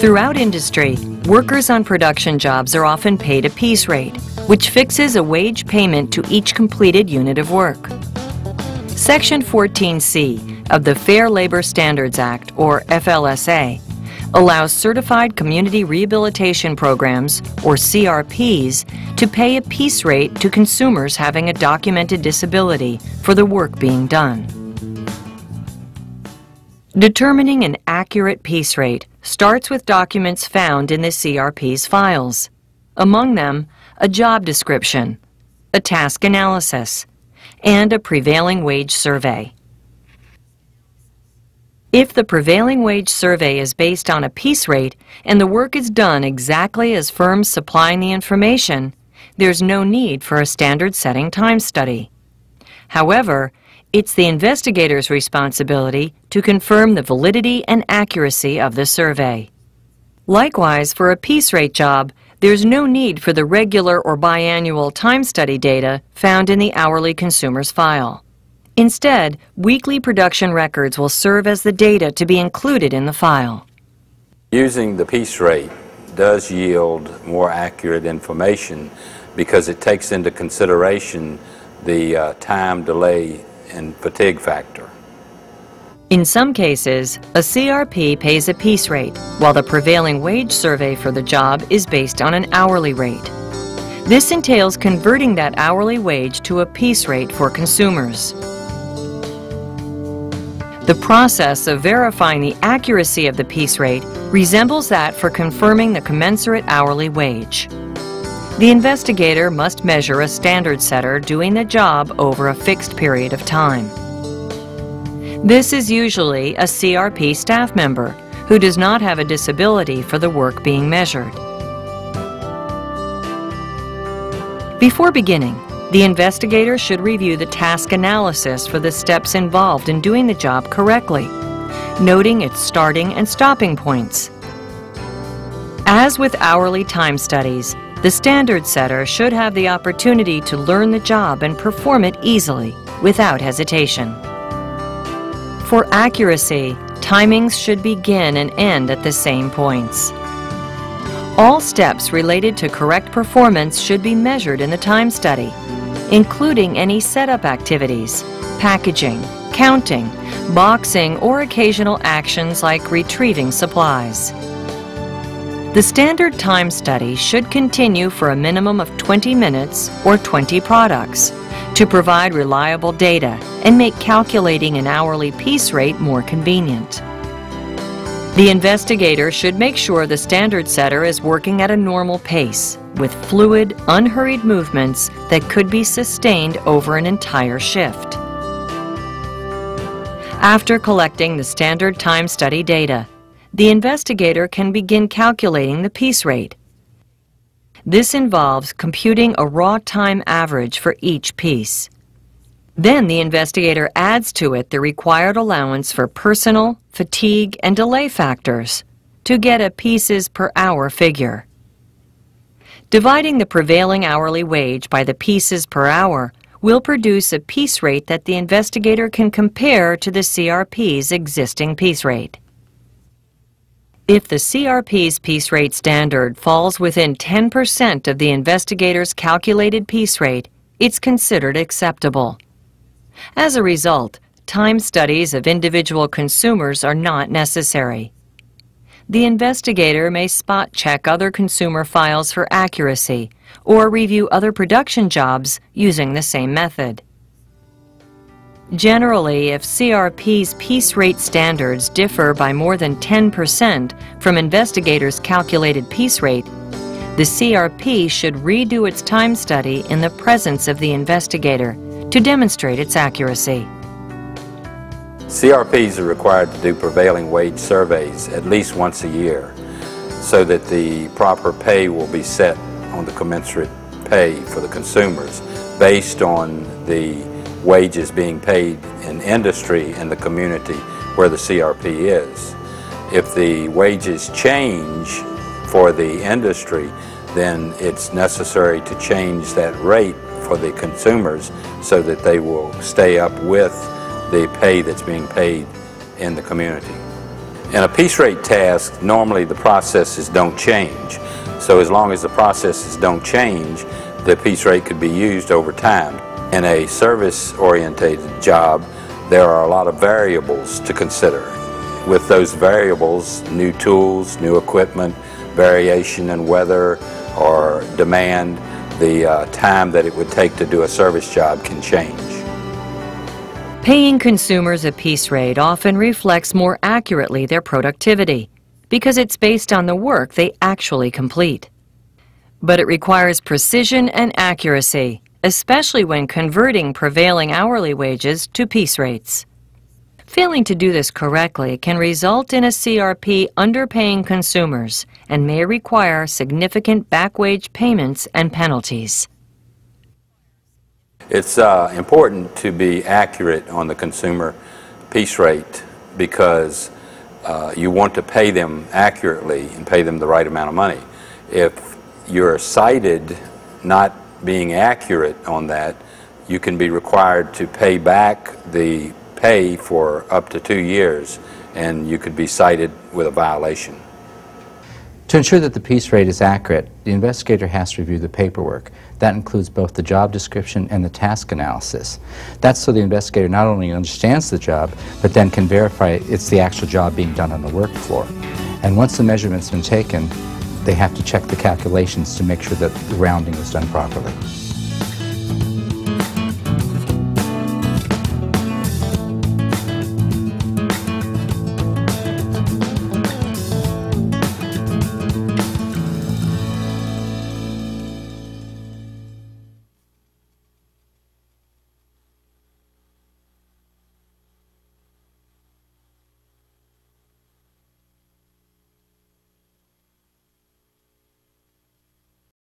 Throughout industry, workers on production jobs are often paid a piece rate, which fixes a wage payment to each completed unit of work. Section 14C of the Fair Labor Standards Act, or FLSA, allows certified community rehabilitation programs, or CRPs, to pay a piece rate to consumers having a documented disability for the work being done. Determining an accurate piece rate starts with documents found in the CRP's files. Among them, a job description, a task analysis, and a prevailing wage survey. If the prevailing wage survey is based on a piece rate and the work is done exactly as firms supplying the information, there's no need for a standard-setting time study. However, it's the investigator's responsibility to confirm the validity and accuracy of the survey. Likewise, for a piece rate job, there's no need for the regular or biannual time study data found in the hourly consumer's file. Instead, weekly production records will serve as the data to be included in the file. Using the piece rate does yield more accurate information because it takes into consideration the time delay and fatigue factor. In some cases, a CRP pays a piece rate, while the prevailing wage survey for the job is based on an hourly rate. This entails converting that hourly wage to a piece rate for consumers. The process of verifying the accuracy of the piece rate resembles that for confirming the commensurate hourly wage. The investigator must measure a standard setter doing the job over a fixed period of time. This is usually a CRP staff member who does not have a disability for the work being measured. Before beginning, the investigator should review the task analysis for the steps involved in doing the job correctly, noting its starting and stopping points. As with hourly time studies, the standard setter should have the opportunity to learn the job and perform it easily, without hesitation. For accuracy, timings should begin and end at the same points. All steps related to correct performance should be measured in the time study, including any setup activities, packaging, counting, boxing, or occasional actions like retrieving supplies. The standard time study should continue for a minimum of 20 minutes or 20 products to provide reliable data and make calculating an hourly piece rate more convenient. The investigator should make sure the standard setter is working at a normal pace with fluid, unhurried movements that could be sustained over an entire shift. After collecting the standard time study data, the investigator can begin calculating the piece rate. This involves computing a raw time average for each piece. Then the investigator adds to it the required allowance for personal, fatigue, and delay factors to get a pieces per hour figure. Dividing the prevailing hourly wage by the pieces per hour will produce a piece rate that the investigator can compare to the CRP's existing piece rate. If the CRP's piece rate standard falls within 10% of the investigator's calculated piece rate, it's considered acceptable. As a result, time studies of individual consumers are not necessary. The investigator may spot check other consumer files for accuracy or review other production jobs using the same method. Generally, if CRP's piece rate standards differ by more than 10% from investigators' calculated piece rate, the CRP should redo its time study in the presence of the investigator to demonstrate its accuracy. CRPs are required to do prevailing wage surveys at least once a year so that the proper pay will be set on the commensurate pay for the consumers based on the wages being paid in industry and the community where the CRP is. If the wages change for the industry, then it's necessary to change that rate for the consumers so that they will stay up with the pay that's being paid in the community. In a piece rate task, normally the processes don't change. So as long as the processes don't change, the piece rate could be used over time. In a service-oriented job, there are a lot of variables to consider. With those variables, new tools, new equipment, variation in weather or demand, the time that it would take to do a service job can change. Paying consumers a piece rate often reflects more accurately their productivity because it's based on the work they actually complete. But it requires precision and accuracy, especially when converting prevailing hourly wages to piece rates. Failing to do this correctly can result in a CRP underpaying consumers and may require significant back wage payments and penalties. It's important to be accurate on the consumer piece rate because you want to pay them accurately and pay them the right amount of money. If you're cited not being accurate on that, you can be required to pay back the pay for up to 2 years, and you could be cited with a violation. To ensure that the piece rate is accurate, the investigator has to review the paperwork. That includes both the job description and the task analysis. That's so the investigator not only understands the job, but then can verify it's the actual job being done on the work floor. And once the measurement's been taken, they have to check the calculations to make sure that the rounding is done properly.